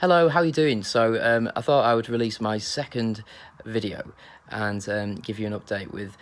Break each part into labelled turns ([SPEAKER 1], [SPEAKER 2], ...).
[SPEAKER 1] Hello, how are you doing? I thought I would release my second video and give you an update with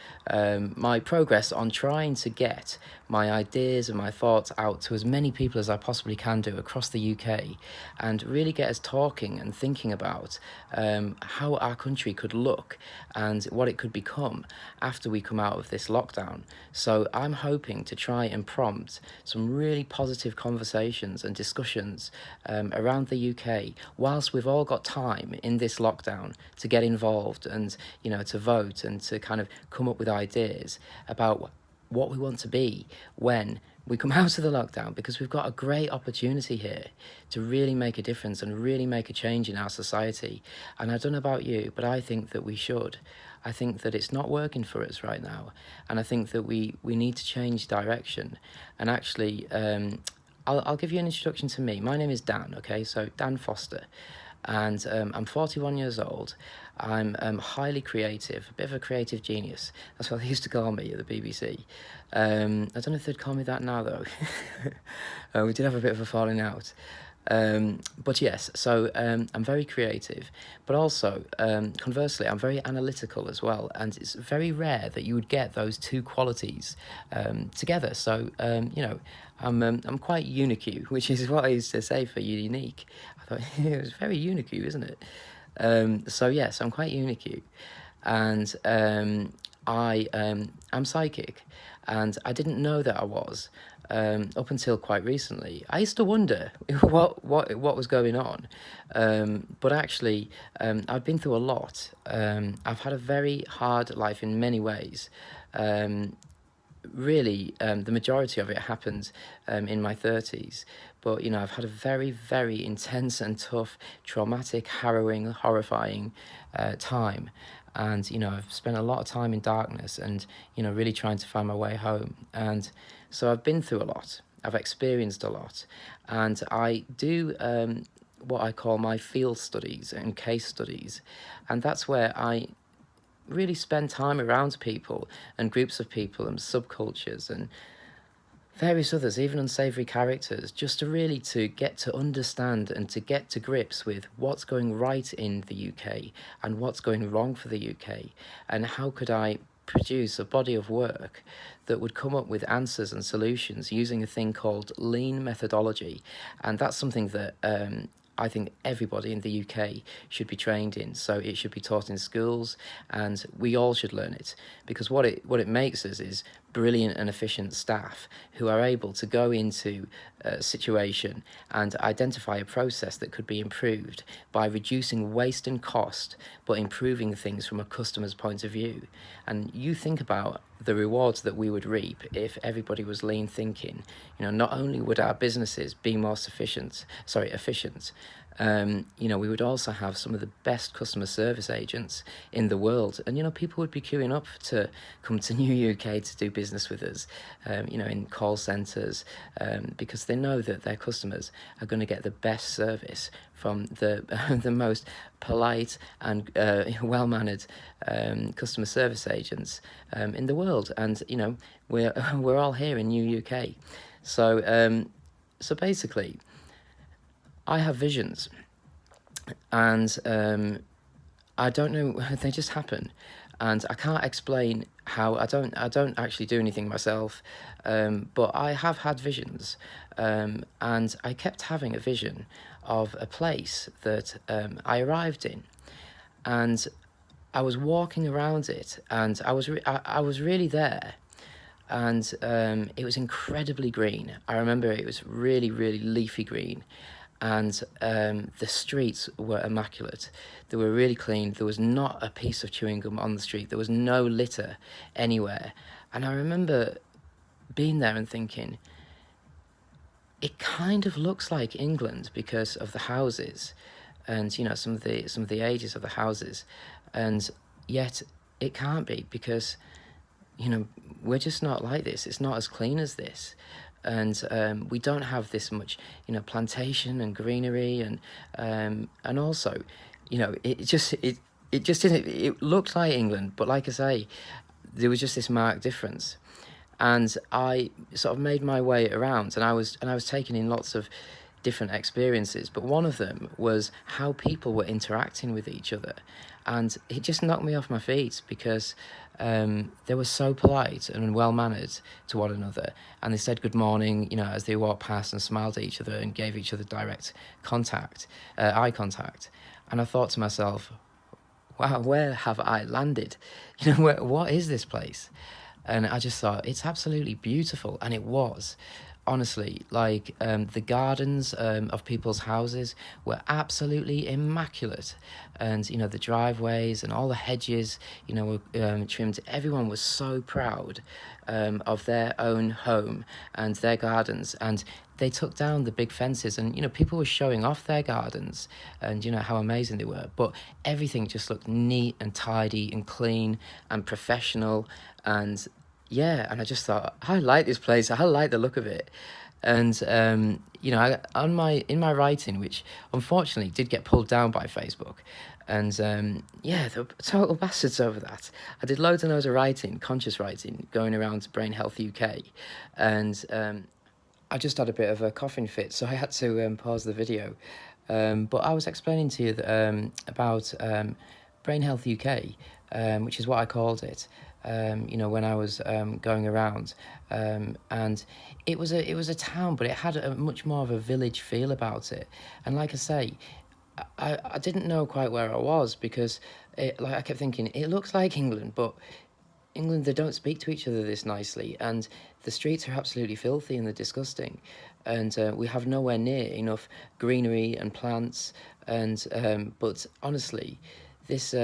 [SPEAKER 1] my progress on trying to get my ideas and my thoughts out to as many people as I possibly can do across the UK, and really get us talking and thinking about how our country could look and what it could become after we come out of this lockdown. So I'm hoping to try and prompt some really positive conversations and discussions around the UK, whilst we've all got time in this lockdown to get involved and, to vote and to kind of come up with ideas about what we want to be when we come out of the lockdown, because we've got a great opportunity here to really make a difference and really make a change in our society. And I don't know about you, but I think that we should. I think that it's not working for us right now, and I think that we need to change direction. And actually, I'll give you an introduction to me. My name is Dan, okay? So Dan Foster, and I'm 41 years old. I'm highly creative, a bit of a creative genius. That's what they used to call me at the BBC. I don't know if they'd call me that now, though. We did have a bit of a falling out. But yes, so I'm very creative, but also conversely, I'm very analytical as well, and it's very rare that you would get those two qualities together. So I'm quite unique, which is what I used to say for unique. I thought it was very unique, isn't it? So yes, I'm quite unique, and I'm psychic, and I didn't know that I was. Up until quite recently, I used to wonder what was going on, but actually, I've been through a lot. I've had a very hard life in many ways. Really, the majority of it happened in my 30s, but I've had a very, very intense and tough, traumatic, harrowing, horrifying time. And I've spent a lot of time in darkness and really trying to find my way home. And so I've been through a lot, I've experienced a lot, and I do what I call my field studies and case studies, and that's where I really spend time around people and groups of people and subcultures and various others, even unsavory characters, just to get to understand and to get to grips with what's going right in the UK and what's going wrong for the UK, and how could I produce a body of work that would come up with answers and solutions using a thing called lean methodology. And that's something that I think everybody in the UK should be trained in. So it should be taught in schools, and we all should learn it, because what it makes us is brilliant and efficient staff who are able to go into a situation and identify a process that could be improved by reducing waste and cost, but improving things from a customer's point of view. And you think about the rewards that we would reap if everybody was lean thinking. Not only would our businesses be more efficient, we would also have some of the best customer service agents in the world, and people would be queuing up to come to New UK to do business with us, in call centres, because they know that their customers are going to get the best service from the the most polite and well-mannered customer service agents in the world. And we're all here in New UK. So basically, I have visions, and I don't know, they just happen, and I can't explain how. I don't actually do anything myself, but I have had visions, and I kept having a vision of a place that I arrived in, and I was walking around it, and I was really there. And it was incredibly green. I remember it was really, really leafy green, and the streets were immaculate. They were really clean. There was not a piece of chewing gum on the street. There was no litter anywhere. And I remember being there and thinking, it kind of looks like England because of the houses, and some of the ages of the houses, and yet it can't be, because we're just not like this. It's not as clean as this, and we don't have this much plantation and greenery, and also it just didn't. It looked like England, but like I say, there was just this marked difference. And I sort of made my way around, and I was taking in lots of different experiences, but one of them was how people were interacting with each other, and it just knocked me off my feet because they were so polite and well mannered to one another, and they said good morning, as they walked past, and smiled at each other and gave each other direct contact, eye contact. And I thought to myself, wow, where have I landed? What is this place? And I just thought, it's absolutely beautiful. And it was. Honestly, like the gardens of people's houses were absolutely immaculate. And, the driveways and all the hedges, were trimmed. Everyone was so proud of their own home and their gardens. And they took down the big fences, and people were showing off their gardens and how amazing they were, but everything just looked neat and tidy and clean and professional. And I just thought, I like this place, I like the look of it. And in my writing, which unfortunately did get pulled down by Facebook, and the total bastards over that. I did loads and loads of writing, conscious writing, going around Brain Health UK, and I just had a bit of a coughing fit, so I had to pause the video. But I was explaining to you about Brain Health UK, which is what I called it. When I was going around, and it was a town, but it had a much more of a village feel about it. And like I say, I didn't know quite where I was, because I kept thinking, it looks like England, but England, they don't speak to each other this nicely, and the streets are absolutely filthy and they're disgusting, and we have nowhere near enough greenery and plants. And but honestly, this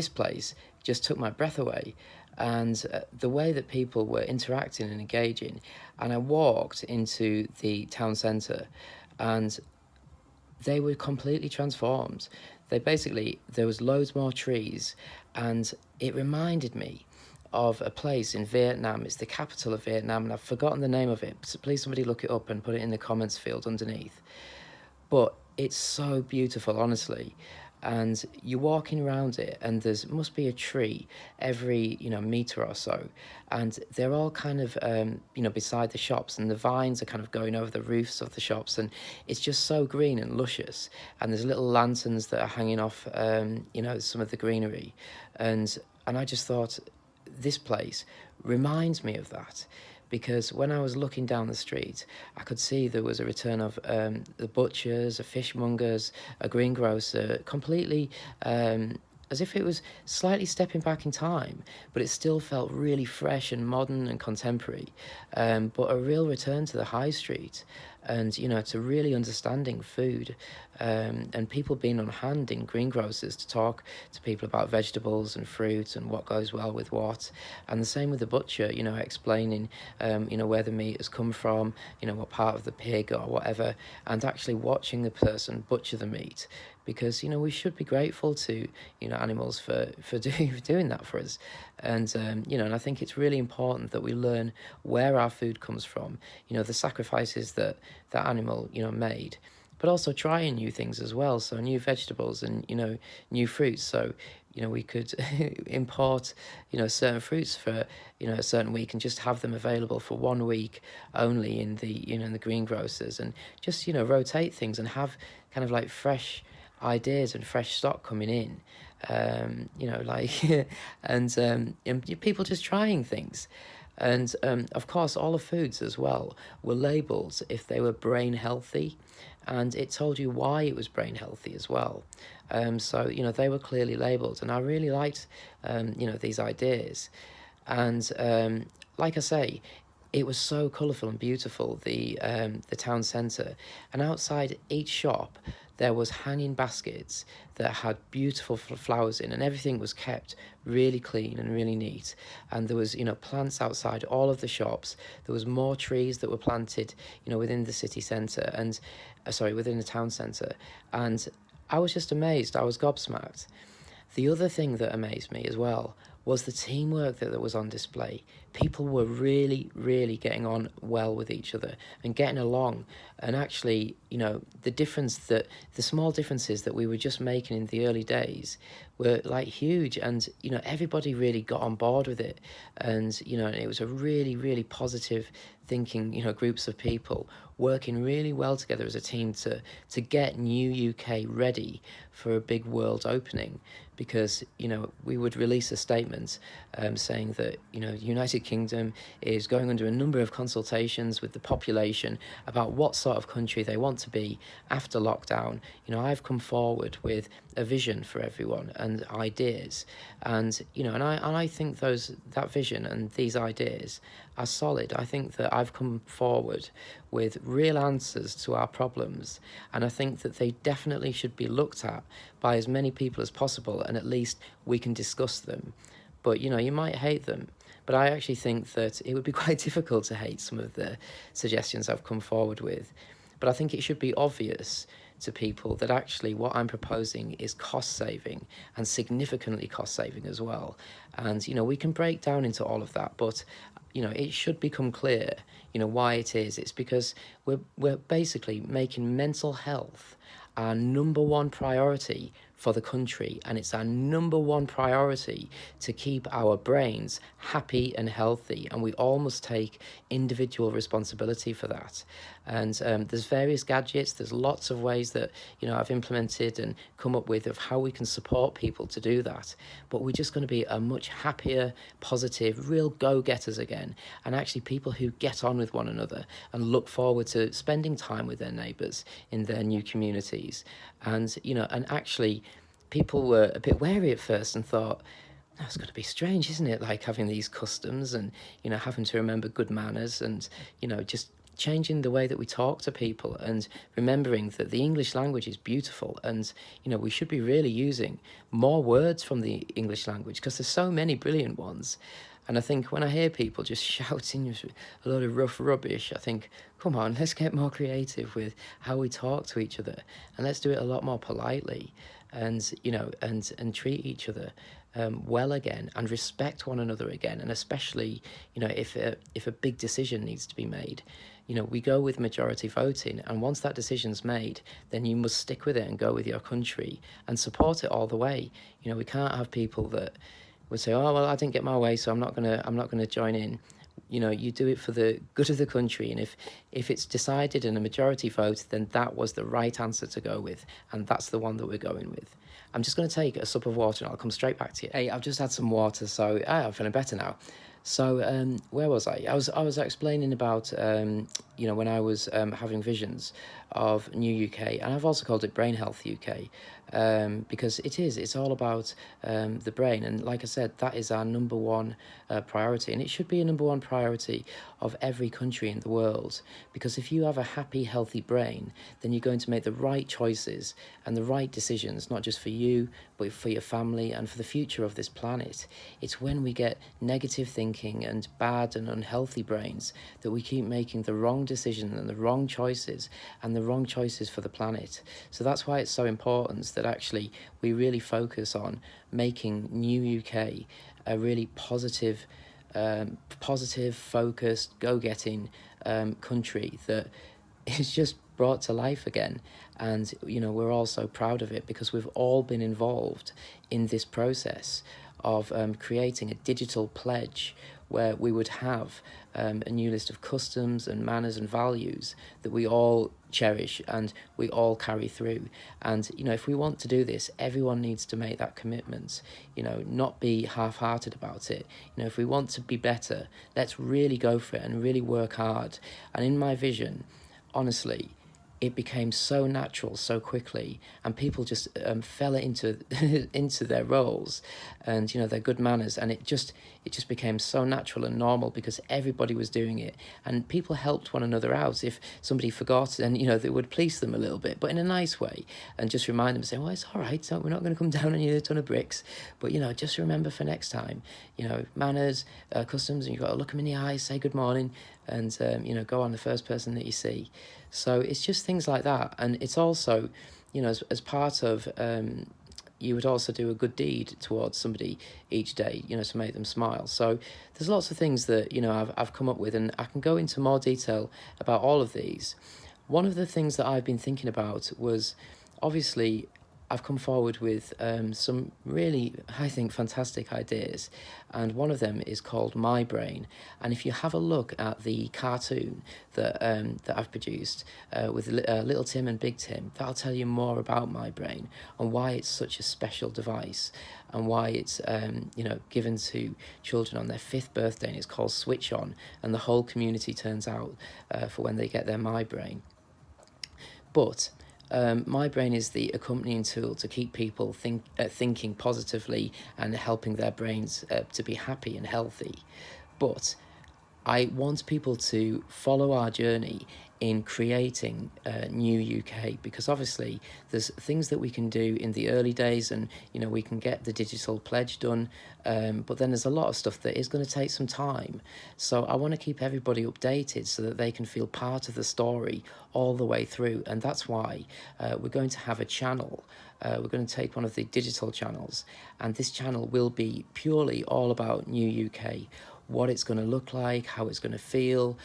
[SPEAKER 1] place just took my breath away, and the way that people were interacting and engaging. And I walked into the town centre, and they were completely transformed. There was loads more trees, and it reminded me of a place in Vietnam. It's the capital of Vietnam, and I've forgotten the name of it, so please somebody look it up and put it in the comments field underneath. But it's so beautiful, honestly. And you're walking around it, and must be a tree every meter or so, and they're all kind of beside the shops, and the vines are kind of going over the roofs of the shops, and it's just so green and luscious. And there's little lanterns that are hanging off some of the greenery, and I just thought, this place reminds me of that. Because when I was looking down the street, I could see there was a return of the butchers, a fishmongers, a greengrocer, completely as if it was slightly stepping back in time, but it still felt really fresh and modern and contemporary. But a real return to the high street, and to really understanding food, and people being on hand in greengrocers to talk to people about vegetables and fruits and what goes well with what. And the same with the butcher, explaining where the meat has come from, what part of the pig or whatever, and actually watching the person butcher the meat. Because we should be grateful to animals for doing that for us. And and I think it's really important that we learn where our food comes from, the sacrifices that that animal made, but also trying new things as well. So new vegetables and new fruits. So we could import certain fruits for a certain week, and just have them available for 1 week only in the in the greengrocers, and just rotate things and have kind of like fresh ideas and fresh stock coming in, and people just trying things. And of course, all the foods as well were labelled if they were brain healthy, and it told you why it was brain healthy as well. So they were clearly labelled, and I really liked these ideas. And like I say, it was so colourful and beautiful, the town centre, and outside each shop there was hanging baskets that had beautiful flowers in, and everything was kept really clean and really neat. And there was plants outside all of the shops. There was more trees that were planted within the city centre, and within the town centre. And I was just amazed. I was gobsmacked. The other thing that amazed me as well was the teamwork that was on display. People were really, really getting on well with each other and getting along. And actually, the small differences that we were just making in the early days were like huge. And, everybody really got on board with it. And, it was a really, really positive thinking, groups of people working really well together as a team to get new UK ready for a big world opening, because we would release a statement saying that the United Kingdom is going under a number of consultations with the population about what sort of country they want to be after lockdown. I've come forward with a vision for everyone and ideas, and I think that vision and these ideas are solid. I think that I've come forward with real answers to our problems, and I think that they definitely should be looked at by as many people as possible, and at least we can discuss them. But you might hate them, but I actually think that it would be quite difficult to hate some of the suggestions I've come forward with. But I think it should be obvious to people that actually what I'm proposing is cost saving, and significantly cost saving as well. And we can break down into all of that, but it should become clear why it is. It's because we're basically making mental health our number one priority for the country, and it's our number one priority to keep our brains happy and healthy, and we all must take individual responsibility for that. And there's various gadgets, there's lots of ways that I've implemented and come up with of how we can support people to do that, but we're just going to be a much happier, positive, real go-getters again, and actually people who get on with one another and look forward to spending time with their neighbours in their new communities. And and actually people were a bit wary at first and thought, that's going to be strange, isn't it? Like having these customs and, having to remember good manners and, just changing the way that we talk to people, and remembering that the English language is beautiful, and, we should be really using more words from the English language because there's so many brilliant ones. And I think when I hear people just shouting a lot of rough rubbish, I think, come on, let's get more creative with how we talk to each other, and let's do it a lot more politely, and and treat each other well again, and respect one another again. And especially if a big decision needs to be made, we go with majority voting, and once that decision's made, then you must stick with it and go with your country and support it all the way. We can't have people that would say, oh well, I didn't get my way, so I'm not gonna join in. You do it for the good of the country, and if it's decided in a majority vote, then that was the right answer to go with, and that's the one that we're going with. I'm just going to take a sip of water and I'll come straight back to you. Hey, I've just had some water, so I'm feeling better now. So where was I? I was explaining about when I was having visions of New UK, and I've also called it Brain Health UK, because it's all about the brain, and like I said, that is our number one priority, and it should be a number one priority of every country in the world, because if you have a happy, healthy brain, then you're going to make the right choices and the right decisions, not just for you, but for your family and for the future of this planet. It's when we get negative thinking and bad and unhealthy brains that we keep making the wrong decision and the wrong choices, and the wrong choices for the planet. So that's why it's so important that actually we really focus on making New UK a really positive, focused, go-getting country that is just brought to life again. And we're all so proud of it, because we've all been involved in this process of creating a digital pledge where we would have a new list of customs and manners and values that we all cherish and we all carry through. And if we want to do this, everyone needs to make that commitment, not be half-hearted about it. If we want to be better, let's really go for it and really work hard. And in my vision, honestly, it became so natural so quickly, and people just fell into into their roles and their good manners, and it just became so natural and normal because everybody was doing it, and people helped one another out. If somebody forgot, and they would police them a little bit, but in a nice way, and just remind them, saying, well, it's all right, so we're not going to come down on you with a ton of bricks, but just remember for next time, manners, customs, and you've got to look them in the eyes, say good morning, and go on the first person that you see. So it's just things like that. And it's also as part of you would also do a good deed towards somebody each day, to make them smile. So there's lots of things that I've come up with, and I can go into more detail about all of these. One of the things that I've been thinking about was, obviously, I've come forward with some really, I think, fantastic ideas, and one of them is called My Brain. And if you have a look at the cartoon that I've produced with Little Tim and Big Tim, that'll tell you more about My Brain and why it's such a special device, and why it's given to children on their 5th birthday, and it's called Switch On, and the whole community turns out for when they get their My Brain. But My Brain is the accompanying tool to keep people thinking positively and helping their brains to be happy and healthy. But I want people to follow our journey in creating New UK, because obviously there's things that we can do in the early days, and we can get the digital pledge done, but then there's a lot of stuff that is going to take some time. So I want to keep everybody updated so that they can feel part of the story all the way through, and that's why we're going to have a channel. We're going to take one of the digital channels, and this channel will be purely all about New UK, what it's going to look like, how it's going to feel,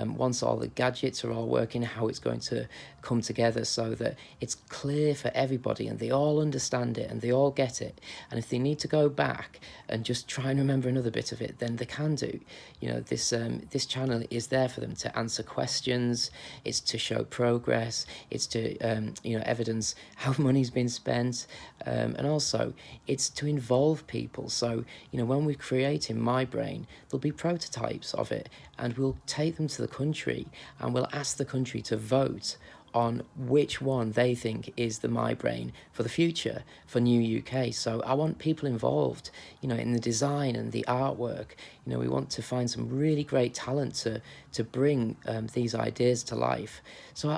[SPEAKER 1] once all the gadgets are all working, how it's going to come together so that it's clear for everybody and they all understand it and they all get it. And if they need to go back and just try and remember another bit of it, then they can do. This channel is there for them to answer questions, it's to show progress, it's to evidence how money's been spent, and also it's to involve people. So when we're creating My Brain, there'll be prototypes of it, and we'll take them to the country and we'll ask the country to vote on which one they think is the My Brain for the future for New UK. So I want people involved, in the design and the artwork. We want to find some really great talent to bring these ideas to life. So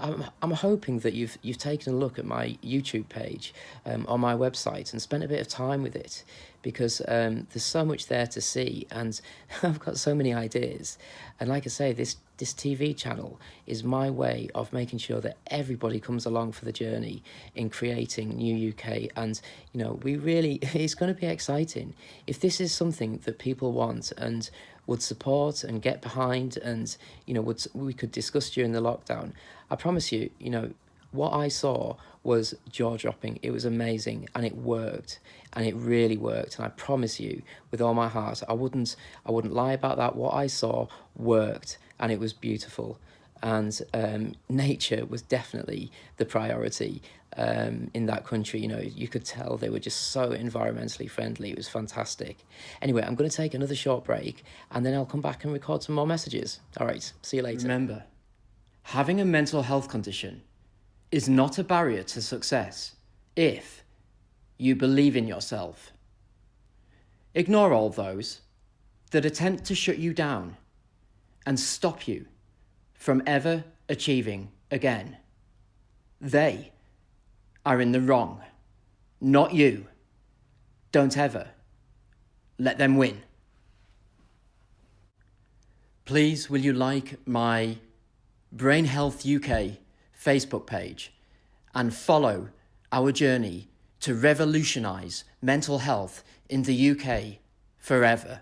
[SPEAKER 1] I'm hoping that you've taken a look at my YouTube page on my website and spent a bit of time with it, because there's so much there to see, and I've got so many ideas. And like I say, this TV channel is my way of making sure that everybody comes along for the journey in creating New UK. And it's going to be exciting if this is something that people want and would support and get behind, and we could discuss during the lockdown. I promise you, what I saw was jaw-dropping. It was amazing, and it worked, and it really worked. And I promise you, with all my heart, I wouldn't lie about that. What I saw worked, and it was beautiful. And nature was definitely the priority in that country. You could tell they were just so environmentally friendly. It was fantastic. Anyway, I'm going to take another short break, and then I'll come back and record some more messages. All right, see you later. Remember, having a mental health condition is not a barrier to success if you believe in yourself. Ignore all those that attempt to shut you down and stop you from ever achieving again. They are in the wrong, not you. Don't ever let them win. Please, will you like my Brain Health UK Facebook page and follow our journey to revolutionise mental health in the UK forever.